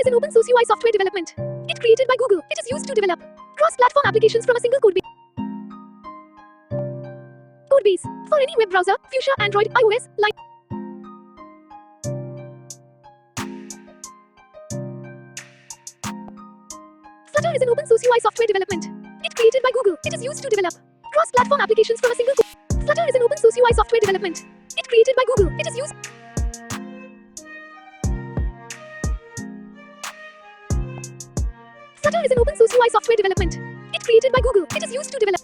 is an open source UI software development kit created by Google. It is used to develop cross-platform applications from a single code base for any web browser, Fuchsia, Android, iOS, Linux. Flutter is an open source UI software development kit created by Google. It is used to develop cross-platform applications from a single code. Flutter is an open source UI software development kit created by Google. It is used. Flutter is an open source UI software development kit created by Google. It is used to develop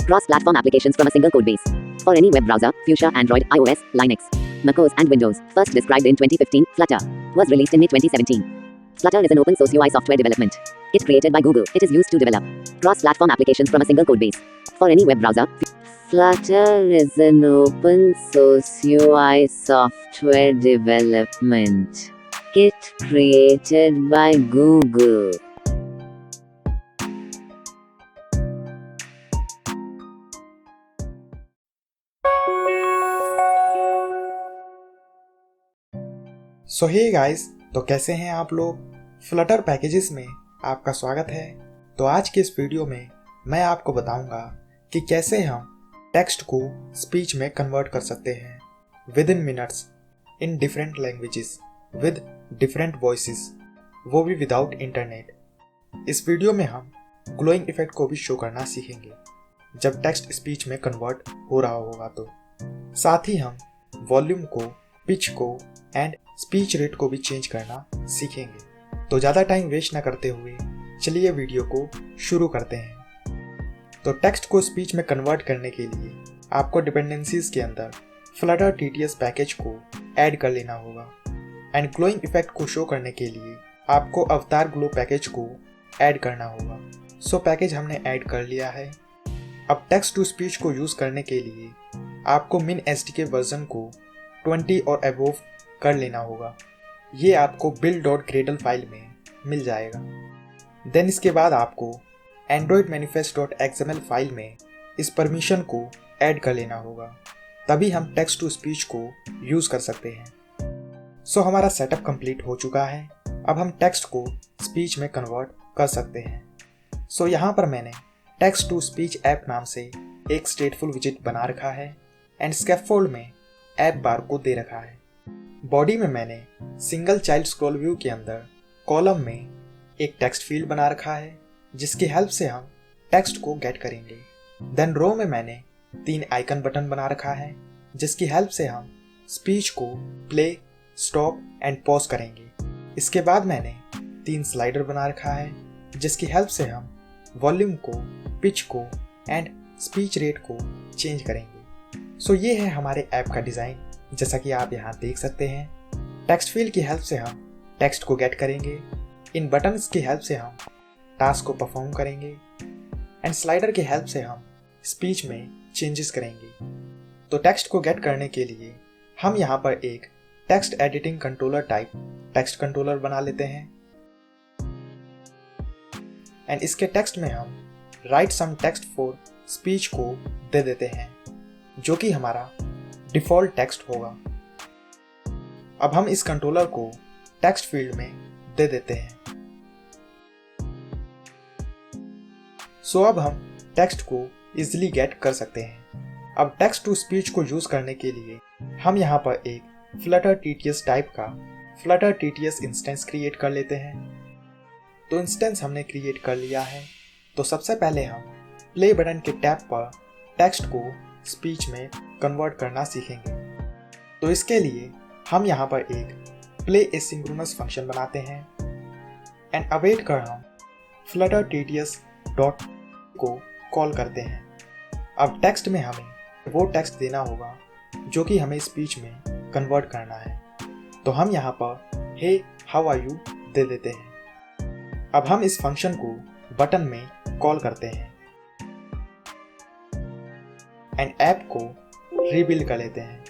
cross-platform applications from a single code base for any web browser, Fuchsia, Android, iOS, Linux, macOS and Windows. First described in 2015, Flutter was released in May 2017. Flutter is an open source UI software development kit created by Google. It is used to develop cross-platform applications from a single code base for any web browser. Flutter is an open source UI software development kit created by Google. So hey guys, तो कैसे हैं आप लोग। Flutter packages में आपका स्वागत है। तो आज के इस वीडियो में मैं आपको बताऊंगा कि कैसे हम टेक्स्ट को स्पीच में कन्वर्ट कर सकते हैं with in minutes in different languages with different voices, वो भी विदाउट इंटरनेट। इस वीडियो में हम ग्लोइंग इफेक्ट को भी शो करना सीखेंगे जब टेक्स्ट स्पीच में कन्वर्ट हो रहा होगा। तो साथ ही हम वॉल्यूम को, पिच को एंड स्पीच रेट को भी चेंज करना सीखेंगे। तो ज़्यादा टाइम वेस्ट न करते हुए चलिए वीडियो को शुरू करते हैं। तो टेक्स्ट को स्पीच में कन्वर्ट करने के लिए आपको डिपेंडेंसीज के अंदर फ्लटर टीटीएस पैकेज को ऐड कर लेना होगा एंड ग्लोइंग इफेक्ट को शो करने के लिए आपको अवतार ग्लो पैकेज को ऐड करना होगा। सो पैकेज हमने ऐड कर लिया है। अब टेक्स्ट टू स्पीच को यूज़ करने के लिए आपको मिन एसडीके वर्जन को 20 और अबोव कर लेना होगा। ये आपको build.gradle फाइल में मिल जाएगा। देन इसके बाद आपको android manifest.xml फाइल में इस परमिशन को ऐड कर लेना होगा, तभी हम टेक्स्ट टू स्पीच को यूज़ कर सकते हैं। सो हमारा सेटअप कंप्लीट हो चुका है। अब हम टेक्स्ट को स्पीच में कन्वर्ट कर सकते हैं। सो यहाँ पर मैंने टेक्स्ट टू स्पीच ऐप नाम से एक स्टेटफुल विजिट बना रखा है एंड स्कैफोल्ड में ऐप बार को दे रखा है। बॉडी में मैंने सिंगल चाइल्ड स्क्रॉल व्यू के अंदर कॉलम में एक टेक्स्ट फील्ड बना रखा है जिसकी हेल्प से हम टेक्स्ट को गेट करेंगे। देन रो में मैंने 3 आइकन बटन बना रखा है जिसकी हेल्प से हम स्पीच को प्ले, स्टॉप एंड पॉज करेंगे। इसके बाद मैंने 3 स्लाइडर बना रखा है जिसकी हेल्प से हम वॉल्यूम को, पिच को एंड स्पीच रेट को चेंज करेंगे। सो ये है हमारे ऐप का डिज़ाइन। जैसा कि आप यहाँ देख सकते हैं, टेक्स्ट फील्ड की हेल्प से हम टेक्स्ट को गेट करेंगे, इन बटन्स की हेल्प से हम टास्क को परफॉर्म करेंगे एंड स्लाइडर की हेल्प से हम स्पीच में चेंजेस करेंगे। तो टेक्स्ट को गेट करने के लिए हम यहाँ पर एक text editing controller type text controller बना लेते हैं एंड इसके टेक्स्ट में हम write some text for speech को दे देते हैं जो कि हमारा डिफ़ॉल्ट टेक्स्ट होगा। अब हम इस कंट्रोलर को टेक्स्ट फील्ड में दे देते हैं। सो अब हम टेक्स्ट को इजीली गेट कर सकते हैं। अब टेक्स्ट टू स्पीच को यूज़ करने के लिए हम यहाँ पर एक फ्लटर टीटीएस टाइप का फ्लटर टीटीएस इंस्टेंस क्रिएट कर लेते हैं। तो इंस्टेंस हमने क्रिएट कर लिया है। तो सबसे पहले हम प्ले बटन के टैप पर टेक्स्ट को स्पीच में कन्वर्ट करना सीखेंगे। तो इसके लिए हम यहाँ पर एक प्ले एसिंक्रोनस फंक्शन बनाते हैं एंड अवेट कर हम फ्लटर टीटीएस डॉट को कॉल करते हैं। अब टेक्स्ट में हमें वो टेक्स्ट देना होगा जो कि हमें स्पीच में कन्वर्ट करना है। तो हम यहाँ पर हे हाउ आर यू दे देते हैं। अब हम इस फंक्शन को बटन में कॉल करते हैं एंड ऐप को रीबिल्ड कर लेते हैं।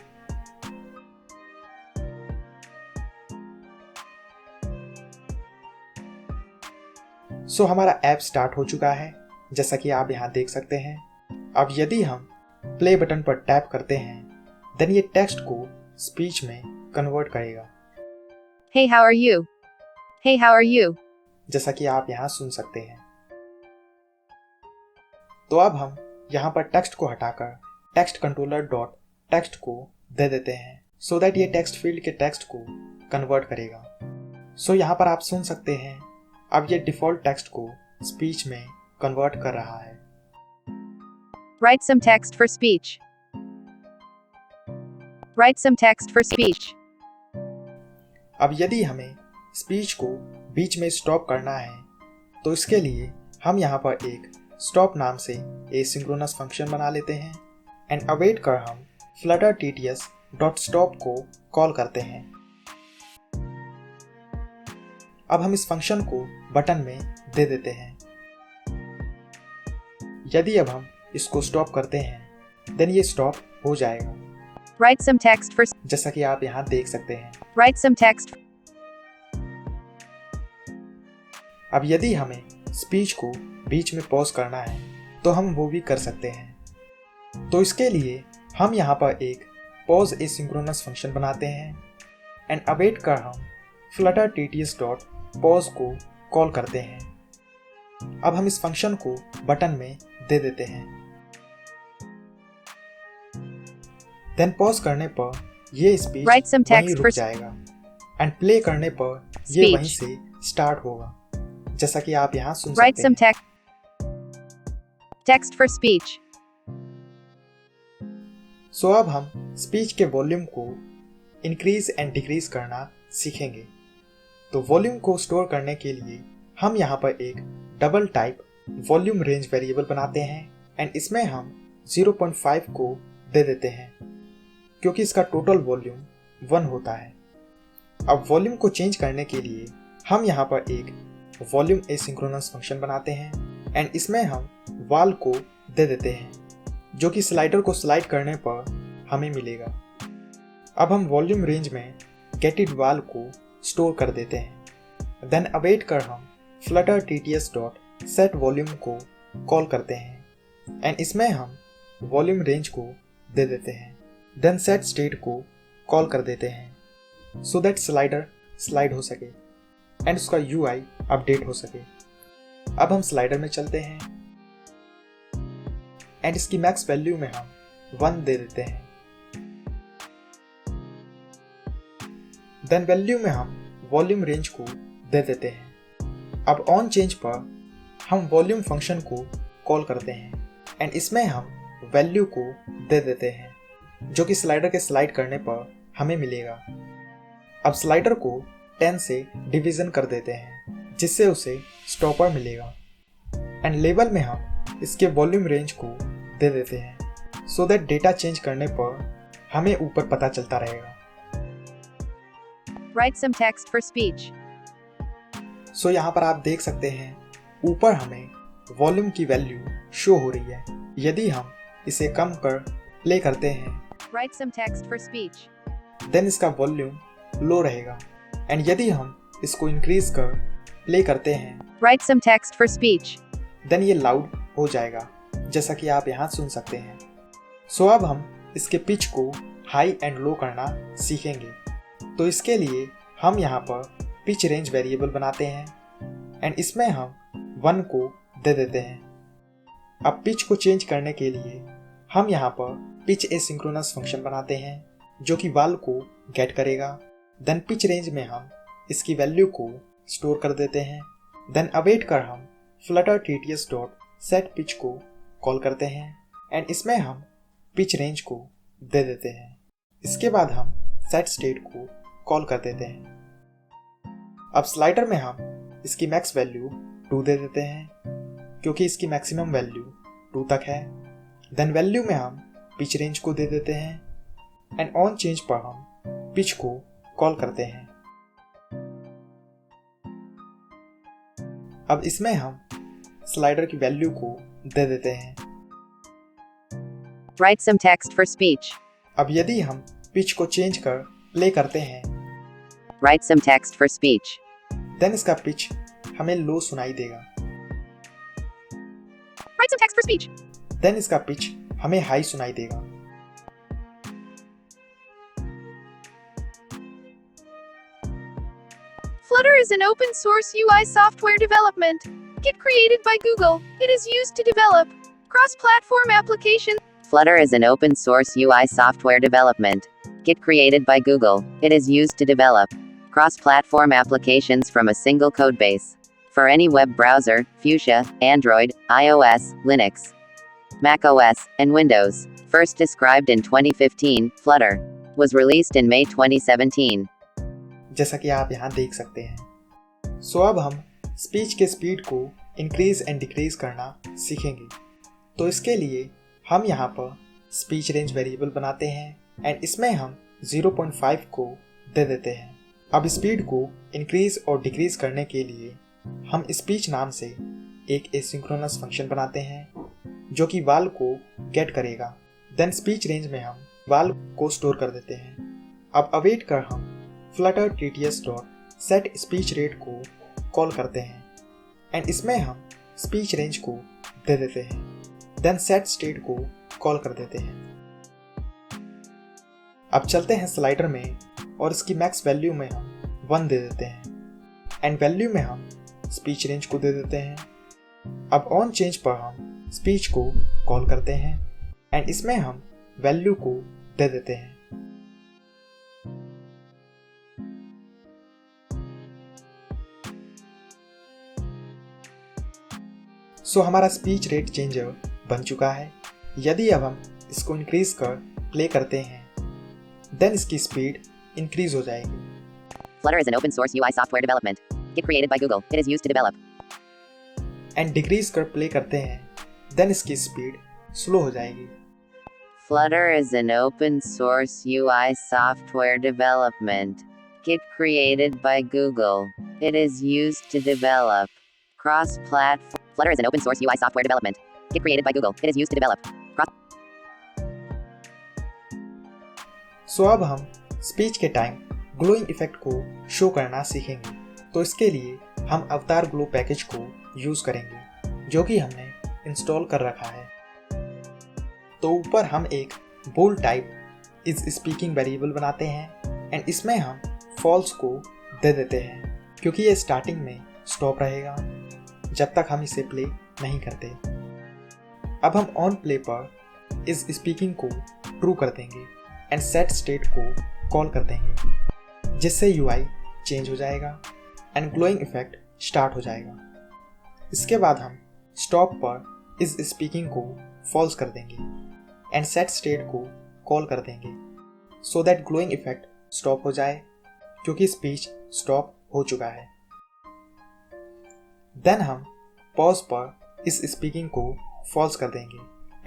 सो हमारा ऐप स्टार्ट हो चुका है जैसा कि आप यहाँ देख सकते हैं। अब यदि हम प्ले बटन पर टैप करते हैं देन ये टेक्स्ट को स्पीच में कन्वर्ट करेगा, Hey, how are you? Hey, how are you? जैसा कि आप यहाँ सुन सकते हैं। तो अब हम यहाँ पर टेक्स्ट को हटाकर टेक्स्ट कंट्रोलर डॉट टेक्स्ट को दे देते हैं सो दैट ये टेक्स्ट फील्ड के टेक्स्ट को कन्वर्ट करेगा। सो यहाँ पर आप सुन सकते हैं अब ये डिफ़ॉल्ट टेक्स्ट को स्पीच में कन्वर्ट कर रहा है। Write some text for speech. Write some text for speech. अब यदि हमें स्पीच को बीच में स्टॉप करना है तो इसके लिए हम यहाँ पर एक स्टॉप नाम से एसिंक्रोनस फंक्शन बना लेते हैं एंड अवेट कर हम flutter tts डॉट स्टॉप को कॉल करते हैं। अब हम इस फंक्शन को बटन में दे देते हैं। यदि अब हम इसको स्टॉप करते हैं देन ये स्टॉप हो जाएगा, Write some text for. जैसा कि आप यहाँ देख सकते हैं। Write some text. अब यदि हमें स्पीच को बीच में पॉज करना है तो हम वो भी कर सकते हैं। तो इसके लिए हम यहाँ पर एक पॉज एसिंक्रोनस फंक्शन बनाते हैं एंड अवेट कर हम flutter tts डॉट पॉज को कॉल करते हैं। अब हम इस फंक्शन को बटन में दे देते हैं। देन पॉज करने पर ये स्पीच Write some वहीं text रुक for. जाएगा एंड प्ले करने पर ये Speech. वहीं से स्टार्ट होगा, जैसा कि आप यहाँ सुन Write सकते some हैं। text for speech. सो अब हम स्पीच के वॉल्यूम को इंक्रीज एंड डिक्रीज करना सीखेंगे। तो वॉल्यूम को स्टोर करने के लिए हम यहाँ पर एक double type volume range variable बनाते हैं एंड इसमें हम 0.5 को दे देते हैं क्योंकि इसका टोटल वॉल्यूम 1 होता है। अब वॉल्यूम को चेंज करने के लिए हम यहाँ पर एक वॉल्यूम एसिंक्रोनस फंक्शन बनाते हैं एंड इसमें हम वाल को दे देते हैं जो कि स्लाइडर को स्लाइड करने पर हमें मिलेगा। अब हम वॉल्यूम रेंज में गेटिड वाल को स्टोर कर देते हैं। देन अवेट कर हम flutter tts dot set volume को कॉल करते हैं एंड इसमें हम वॉल्यूम रेंज को दे देते हैं। देन सेट स्टेट को कॉल कर देते हैं सो दैट स्लाइडर स्लाइड हो सके एंड उसका UI अपडेट हो सके। अब हम स्लाइडर में चलते हैं एंड इसकी मैक्स वैल्यू में हम 1 दे देते हैं। देन वैल्यू में हम वॉल्यूम रेंज को दे देते हैं। अब ऑन चेंज पर हम वॉल्यूम फंक्शन को कॉल करते हैं एंड इसमें हम वैल्यू को दे देते हैं जो कि स्लाइडर के स्लाइड करने पर हमें मिलेगा। अब स्लाइडर को 10 से डिवीजन कर देते हैं जिससे उसे स्टॉपर मिलेगा एंड लेवल में हम इसके वॉल्यूम रेंज को दे देते हैं सो दैट डेटा चेंज करने पर हमें ऊपर पता चलता रहेगा। Write some text for speech. सो यहाँ पर आप देख सकते हैं ऊपर हमें वॉल्यूम की वैल्यू शो हो रही है। यदि हम इसे कम कर प्ले करते हैं Write some text for speech. Then इसका वॉल्यूम लो रहेगा एंड यदि हम इसको इंक्रीज कर प्ले करते हैं Write some text for speech. Then ये लाउड हो जाएगा, जैसा कि आप यहाँ सुन सकते हैं। सो अब हम इसके पिच को हाई एंड लो करना सीखेंगे। तो इसके लिए हम यहाँ पर पिच रेंज वेरिएबल बनाते हैं एंड इसमें हम 1 को दे देते हैं। अब पिच को चेंज करने के लिए हम यहाँ पर पिच एसिंक्रोनस फंक्शन बनाते हैं जो कि वाल को गेट करेगा। देन पिच रेंज में हम इसकी वैल्यू को स्टोर कर देते हैं। देन अवेट कर हम flutter tts dot set pitch को कॉल करते हैं एंड इसमें हम पिच रेंज को दे देते हैं। इसके बाद हम सेट स्टेट को कॉल कर देते हैं। अब स्लाइडर में हम इसकी मैक्स वैल्यू 2 दे देते हैं क्योंकि इसकी मैक्सिमम वैल्यू 2 तक है। देन वैल्यू में हम पिच रेंज को दे देते हैं एंड ऑन चेंज पर हम पिच को कॉल करते हैं। अब इसमें हम स्लाइडर की वैल्यू को दे देते हैं। Write some text for speech. अब यदि हम पिच को चेंज कर प्ले करते हैं Write some text for speech. Then इसका पिच हमें लो सुनाई देगा। Write some text for speech. Then इसका पिच हमें हाई सुनाई देगा। Flutter is an open source UI software development kit created by Google. It is used to develop cross-platform applications. Flutter is an open source UI software development kit created by Google. It is used to develop cross-platform applications from a single codebase for any web browser, Fuchsia, Android, iOS, Linux, macOS, and Windows. First described in 2015, Flutter was released in May 2017. जैसा कि आप यहाँ देख सकते हैं। सो अब हम speech के स्पीड को इंक्रीज एंड डिक्रीज करना सीखेंगे। तो इसके लिए हम यहाँ पर स्पीच रेंज वेरिएबल बनाते हैं एंड इसमें हम 0.5 को दे देते हैं। अब स्पीड को इंक्रीज और डिक्रीज करने के लिए हम स्पीच नाम से एक एसिंक्रोनस फंक्शन बनाते हैं जो कि वाल को गेट करेगा। देन स्पीच रेंज में हम वाल को स्टोर कर देते हैं। अब अवेट कर हम flutter tts.set स्पीच रेट को कॉल करते हैं एंड इसमें हम स्पीच रेंज को दे देते हैं। देन सेट स्टेट को कॉल कर देते हैं। अब चलते हैं स्लाइडर में और इसकी मैक्स वैल्यू में हम 1 दे देते हैं एंड वैल्यू में हम स्पीच रेंज को दे देते हैं। अब ऑन चेंज पर हम स्पीच को कॉल करते हैं एंड इसमें हम वैल्यू को दे देते हैं। सो हमारा स्पीच रेट चेंजर बन चुका है। यदि अब हम इसको इंक्रीज कर प्ले करते हैं देन इसकी स्पीड इंक्रीज हो जाएगी। Flutter is an open source UI software development kit created by Google. It is used to develop. And decrease कर प्ले करते हैं देन इसकी स्पीड स्लो हो जाएगी। Flutter is an open source UI software development kit created by Google. It is used to develop cross-platform. Flutter is an open source UI software development kit created by Google. It is used to develop. सो अब हम speech के time glowing effect को show करना सीखेंगे। तो इसके लिए हम अवतार ग्लो पैकेज को यूज करेंगे जो कि हमने इंस्टॉल कर रखा है। तो ऊपर हम एक bool type is speaking variable बनाते हैं एंड इसमें हम फॉल्स को दे देते हैं क्योंकि ये स्टार्टिंग में स्टॉप रहेगा जब तक हम इसे प्ले नहीं करते। अब हम ऑन प्ले पर इस स्पीकिंग को ट्रू कर देंगे एंड सेट स्टेट को कॉल कर देंगे जिससे यूआई चेंज हो जाएगा एंड ग्लोइंग इफेक्ट स्टार्ट हो जाएगा। इसके बाद हम स्टॉप पर इस स्पीकिंग को फॉल्स कर देंगे एंड सेट स्टेट को कॉल कर देंगे so that glowing effect stop हो जाए क्योंकि स्पीच स्टॉप हो चुका है। देन हम पॉज पर इस स्पीकिंग को फॉल्स कर देंगे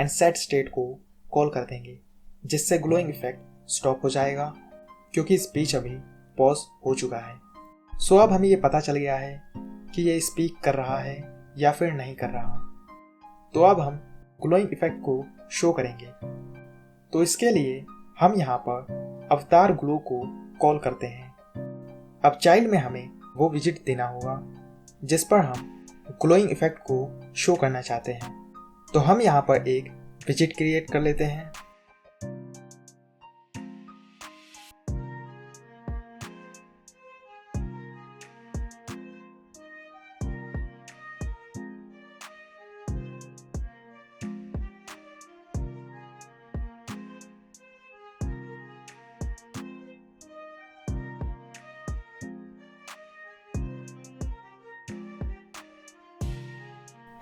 एंड सेट स्टेट को कॉल कर देंगे जिससे ग्लोइंग इफेक्ट स्टॉप हो जाएगा क्योंकि स्पीच अभी पॉज हो चुका है। सो अब हमें ये पता चल गया है कि ये स्पीक कर रहा है या फिर नहीं कर रहा। तो अब हम ग्लोइंग इफेक्ट को शो करेंगे। तो इसके लिए हम यहाँ पर अवतार ग्लो को कॉल करते हैं। अब चाइल्ड में हमें वो विजिट देना होगा जिस पर हम ग्लोइंग इफेक्ट को शो करना चाहते हैं। तो हम यहाँ पर एक विजिट क्रिएट कर लेते हैं।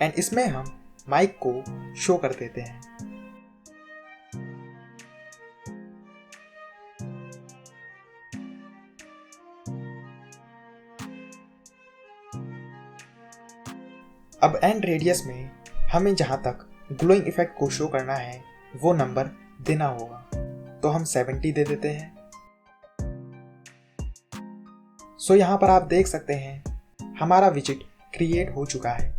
एंड इसमें हम माइक को शो कर देते हैं। अब एंड रेडियस में हमें जहां तक ग्लोइंग इफेक्ट को शो करना है वो नंबर देना होगा। तो हम 70 दे देते हैं। सो यहां पर आप देख सकते हैं हमारा विजिट क्रिएट हो चुका है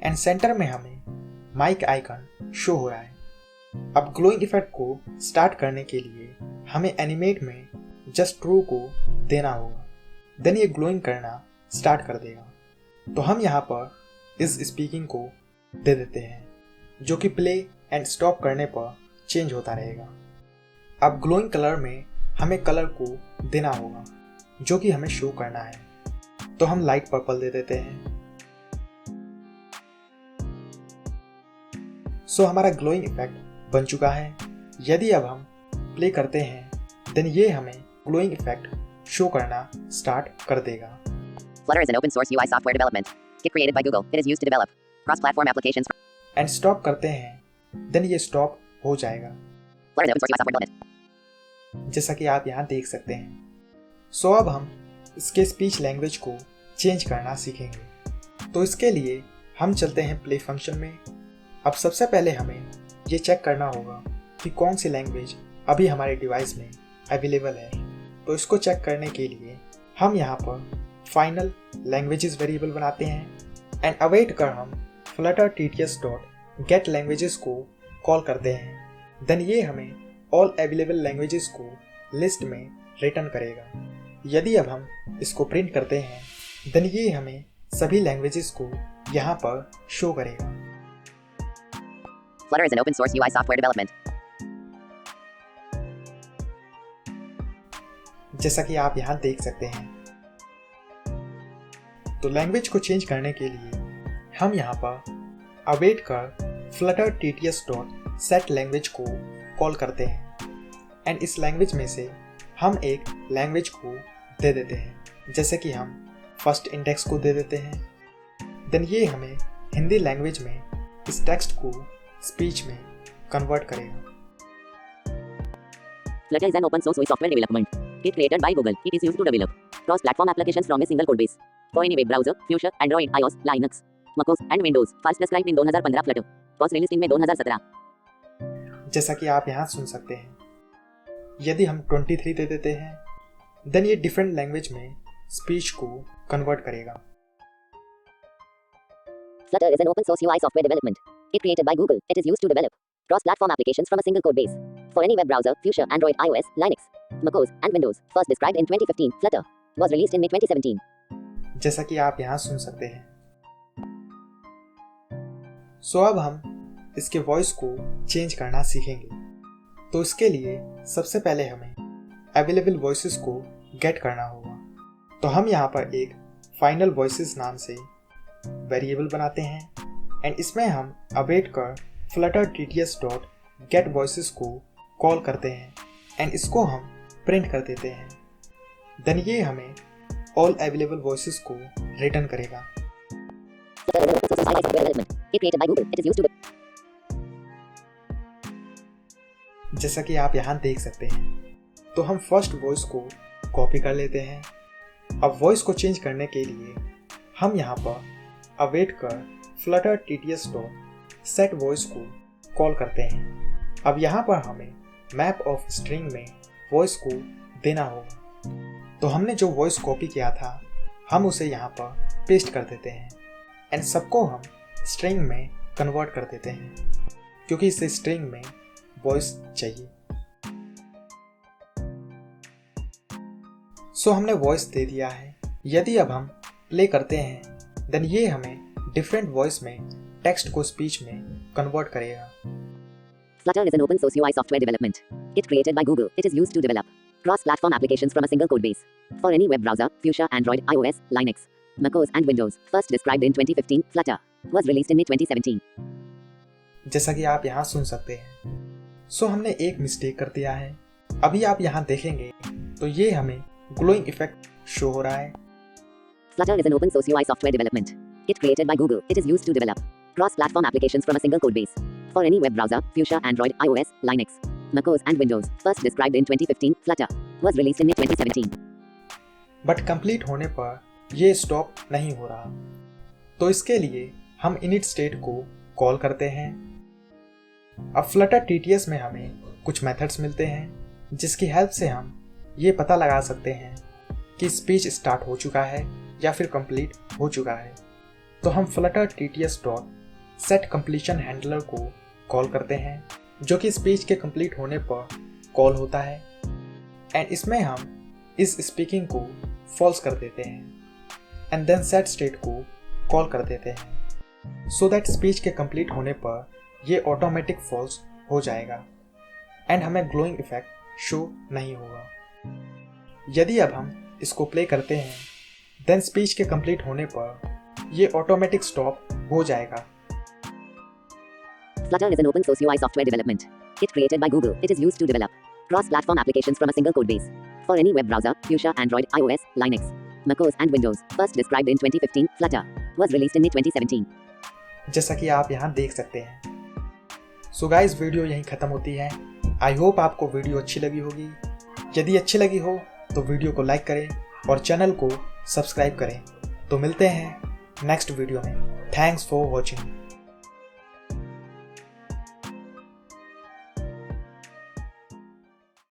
एंड सेंटर में हमें माइक आइकन शो हो रहा है। अब ग्लोइंग इफेक्ट को स्टार्ट करने के लिए हमें एनिमेट में जस्ट ट्रू को देना होगा। देन ये ग्लोइंग करना स्टार्ट कर देगा। तो हम यहाँ पर इस स्पीकिंग को दे देते हैं जो कि प्ले एंड स्टॉप करने पर चेंज होता रहेगा। अब ग्लोइंग कलर में हमें कलर को देना होगा जो कि हमें शो करना है। तो हम लाइट पर्पल दे देते हैं। सो हमारा ग्लोइंग इफेक्ट बन चुका है। यदि अब हम प्ले करते हैं देन ये हमें ग्लोइंग इफेक्ट शो करना स्टार्ट कर देगा। Flutter is an open source UI software development kit created by Google. It is used to develop cross-platform applications. And stop करते हैं देन ये स्टॉप हो जाएगा, Flutter is an open source UI software development. जैसा कि आप यहाँ देख सकते हैं। सो अब हम इसके स्पीच लैंग्वेज को चेंज करना सीखेंगे। तो इसके लिए हम चलते हैं प्ले फंक्शन में। अब सबसे पहले हमें ये चेक करना होगा कि कौन सी लैंग्वेज अभी हमारे डिवाइस में अवेलेबल है। तो इसको चेक करने के लिए हम यहाँ पर फाइनल लैंग्वेजेस वेरिएबल बनाते हैं एंड अवेट कर हम flutter tts.get languages को कॉल करते हैं। देन ये हमें ऑल अवेलेबल लैंग्वेजेस को लिस्ट में रिटर्न करेगा। यदि अब हम इसको प्रिंट करते हैं देन ये हमें सभी लैंग्वेजेस को यहाँ पर शो करेगा। Flutter is an open source UI software development. जैसा कि आप यहाँ देख सकते हैं। तो लैंग्वेज को चेंज करने के लिए हम यहाँ पर अवेट कर flutter tts.set language को कॉल करते हैं एंड इस लैंग्वेज में से हम एक लैंग्वेज को दे देते हैं। जैसे कि हम फर्स्ट इंडेक्स को दे देते हैं। देन ये हमें हिंदी लैंग्वेज में इस टेक्स्ट को स्पीच में कन्वर्ट करेगा। Flutter is an open source UI software development kit created by Google. It is used to develop cross-platform applications from a single code base for any web browser, Fuchsia, Android, iOS, Linux, macOS and Windows. First described in 2015. Flutter was released in May 2017. जैसा कि आप यहाँ सुन सकते हैं। यदि हम 23 दे देते हैं देन ये डिफरेंट लैंग्वेज में स्पीच को कन्वर्ट करेगा। Flutter is an open source UI software development kit created by Google. It is used to develop cross-platform applications from a single code base for any web browser, Fuchsia, Android, iOS, Linux, macOS and Windows. First described in 2015. Flutter was released in May 2017. जैसा कि आप यहाँ सुन सकते हैं। सो अब हम इसके voice को चेंज करना सीखेंगे। तो इसके लिए सबसे पहले हमें अवेलेबल वॉइसेस को गेट करना होगा। तो हम यहाँ पर एक फाइनल वॉइसेस नाम से वेरिएबल बनाते हैं एंड इसमें हम अवेट कर flutter tts.get voices को कॉल करते हैं एंड इसको हम प्रिंट कर देते हैं। देन ये हमें ऑल अवेलेबल वॉइसेस को रिटर्न करेगा। जैसा कि आप यहाँ देख सकते हैं। तो हम फर्स्ट वॉइस को कॉपी कर लेते हैं। अब वॉइस को चेंज करने के लिए हम यहाँ पर अवेट कर flutter tts.set voice को कॉल करते हैं। अब यहाँ पर हमें मैप ऑफ स्ट्रिंग में वॉइस को देना होगा। तो हमने जो वॉइस कॉपी किया था हम उसे यहाँ पर पेस्ट कर देते हैं एंड सबको हम स्ट्रिंग में कन्वर्ट कर देते हैं क्योंकि इसे स्ट्रिंग में वॉइस चाहिए। सो हमने वॉइस दे दिया है। यदि अब हम प्ले करते हैं देन ये हमें डिफरेंट वॉइस में टेक्स्ट को स्पीच में कन्वर्ट करेगा। Flutter is an open source UI software development kit created by Google. It is used to develop cross-platform applications from a single code base for any web browser, Fuchsia, Android, iOS, Linux, macOS and Windows. First described in 2015. Flutter was released in May 2017. जैसा कि आप यहाँ सुन सकते हैं। सो हमने एक mistake कर दिया है। अभी आप यहाँ देखेंगे तो ये हमें ग्लोइंग इफेक्ट शो हो रहा है। Flutter is an open source UI software development kit created by Google. It is used to develop cross-platform applications from a single code base for any web browser, Fuchsia, Android, iOS, Linux, macOS and Windows. First described in 2015. Flutter was released in May 2017. But complete होने पर ये stop नहीं हो रहा। तो इसके लिए हम init स्टेट को कॉल करते हैं। अब Flutter TTS में हमें कुछ मेथड्स मिलते हैं जिसकी हेल्प से हम ये पता लगा सकते हैं कि स्पीच स्टार्ट हो चुका है या फिर कंप्लीट हो चुका है। तो हम Flutter TTS.set completion handler को कॉल करते हैं जो कि स्पीच के कंप्लीट होने पर कॉल होता है एंड इसमें हम इस स्पीकिंग को फॉल्स कर देते हैं एंड देन सेट स्टेट को कॉल कर देते हैं सो दैट स्पीच के कंप्लीट होने पर ये ऑटोमेटिक फॉल्स हो जाएगा एंड हमें ग्लोइंग इफेक्ट शो नहीं होगा। यदि अब हम इसको प्ले करते हैं देन स्पीच के कंप्लीट होने पर ये ऑटोमेटिक स्टॉप हो जाएगा। Flutter is an open source UI software development. It created by Google. It is used to develop cross-platform applications from a single code base for any web browser, Fuchsia, Android, iOS, Linux, macOS and Windows. First described in 2015, Flutter was released in May 2017. जैसा कि आप यहाँ देख सकते हैं। So guys, video यहीं ख़त्म होती है। आई होप आपको वीडियो अच्छी लगी होगी। यदि अच्छी लगी हो तो वीडियो को लाइक करें और चैनल को सब्सक्राइब करें। तो मिलते हैं नेक्स्ट वीडियो में। Thanks for watching.